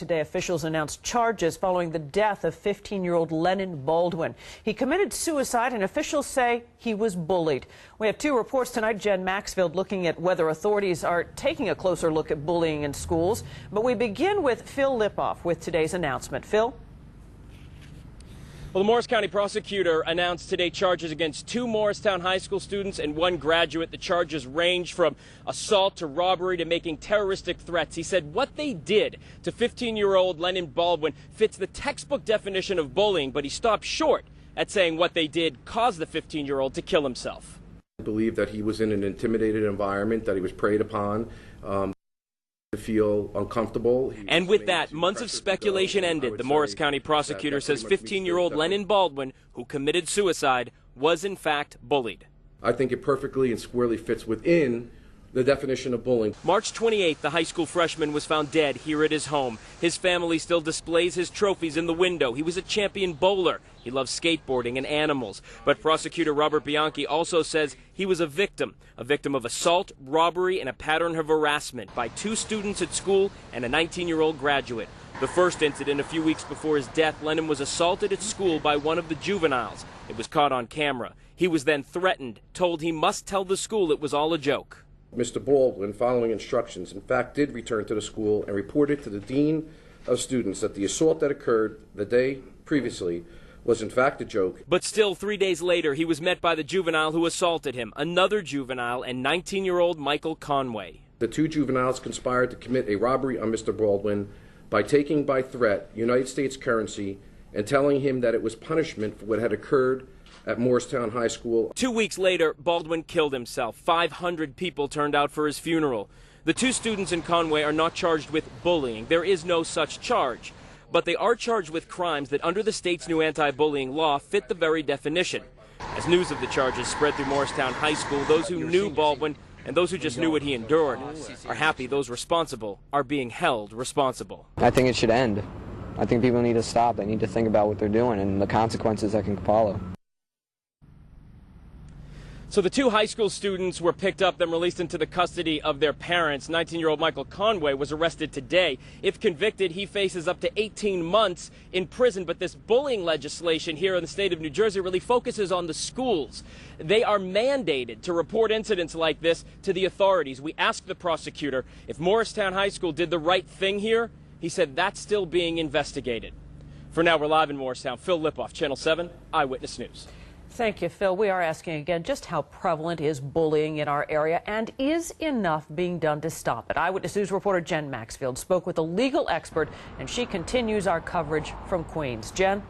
today, officials announced charges following the death of 15-year-old Lennon Baldwin. He committed suicide, and officials say he was bullied. We have two reports tonight. Jen Maxfield looking at whether authorities are taking a closer look at bullying in schools. But we begin with Phil Lipoff with today's announcement. Phil? Well, the Morris County prosecutor announced today charges against 2 Morristown high school students and 1 graduate. The charges range from assault to robbery to making terroristic threats. He said what they did to 15-year-old Lennon Baldwin fits the textbook definition of bullying, but he stopped short at saying what they did caused the 15-year-old to kill himself. I believe that he was in an intimidated environment, that he was preyed upon. To feel uncomfortable. And with that, months of speculation ended. The Morris County prosecutor says 15-year-old Lennon Baldwin, who committed suicide, was in fact bullied. I think it perfectly and squarely fits within the definition of bullying. March 28th, the high school freshman was found dead here at his home. His family still displays his trophies in the window. He was a champion bowler. He loved skateboarding and animals. But prosecutor Robert Bianchi also says he was a victim of assault, robbery, and a pattern of harassment by 2 students at school and a 19-year-old graduate. The first incident a few weeks before his death, Lennon was assaulted at school by one of the juveniles. It was caught on camera. He was then threatened, told he must tell the school it was all a joke. Mr. Baldwin, following instructions, in fact did return to the school and reported to the dean of students that the assault that occurred the day previously was in fact a joke. But still, 3 days later, he was met by the juvenile who assaulted him, another juvenile, and 19-year-old Michael Conway. The 2 juveniles conspired to commit a robbery on Mr. Baldwin by taking by threat United States currency and telling him that it was punishment for what had occurred at Morristown High School. 2 weeks later, Baldwin killed himself. 500 people turned out for his funeral. The 2 students in Conway are not charged with bullying. There is no such charge. But they are charged with crimes that under the state's new anti-bullying law fit the very definition. As news of the charges spread through Morristown High School, those who knew Baldwin and those who just knew what he endured are happy those responsible are being held responsible. I think it should end. I think people need to stop. They need to think about what they're doing and the consequences that can follow. So the 2 high school students were picked up, then released into the custody of their parents. 19-year-old Michael Conway was arrested today. If convicted, he faces up to 18 months in prison. But this bullying legislation here in the state of New Jersey really focuses on the schools. They are mandated to report incidents like this to the authorities. We asked the prosecutor if Morristown High School did the right thing here. He said that's still being investigated. For now, we're live in Morristown. Phil Lipoff, Channel 7 Eyewitness News. Thank you, Phil. We are asking again just how prevalent is bullying in our area, and is enough being done to stop it? Eyewitness News reporter Jen Maxfield spoke with a legal expert, and she continues our coverage from Queens. Jen?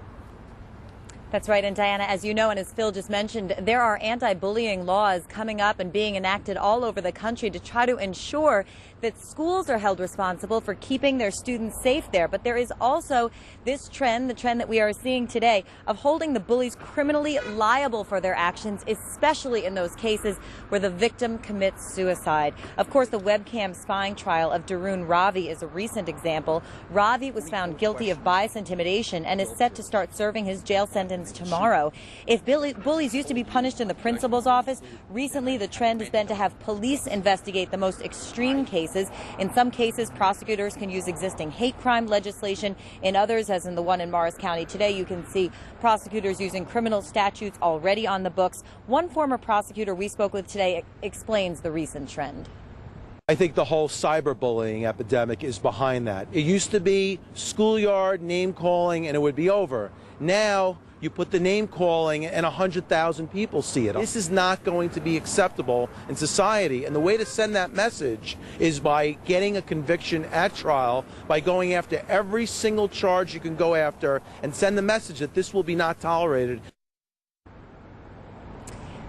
That's right. And Diana, as you know, and as Phil just mentioned, there are anti-bullying laws coming up and being enacted all over the country to try to ensure that schools are held responsible for keeping their students safe there. But there is also this trend, the trend that we are seeing today, of holding the bullies criminally liable for their actions, especially in those cases where the victim commits suicide. Of course, the webcam spying trial of Darun Ravi is a recent example. Ravi was found guilty of bias intimidation and is set to start serving his jail sentence tomorrow. If bullies used to be punished in the principal's office, recently the trend has been to have police investigate the most extreme cases. In some cases, prosecutors can use existing hate crime legislation. In others, as in the one in Morris County today, you can see prosecutors using criminal statutes already on the books. One former prosecutor we spoke with today explains the recent trend. I think the whole cyberbullying epidemic is behind that. It used to be schoolyard name calling and it would be over. Now you put the name calling and 100,000 people see it. This is not going to be acceptable in society, and the way to send that message is by getting a conviction at trial, by going after every single charge you can go after, and send the message that this will be not tolerated.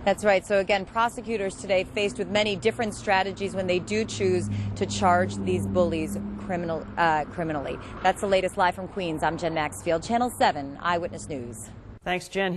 That's right. So again, prosecutors today faced with many different strategies when they do choose to charge these bullies criminally. That's the latest live from Queens. I'm Jen Maxfield, Channel 7 Eyewitness News. Thanks, Jen.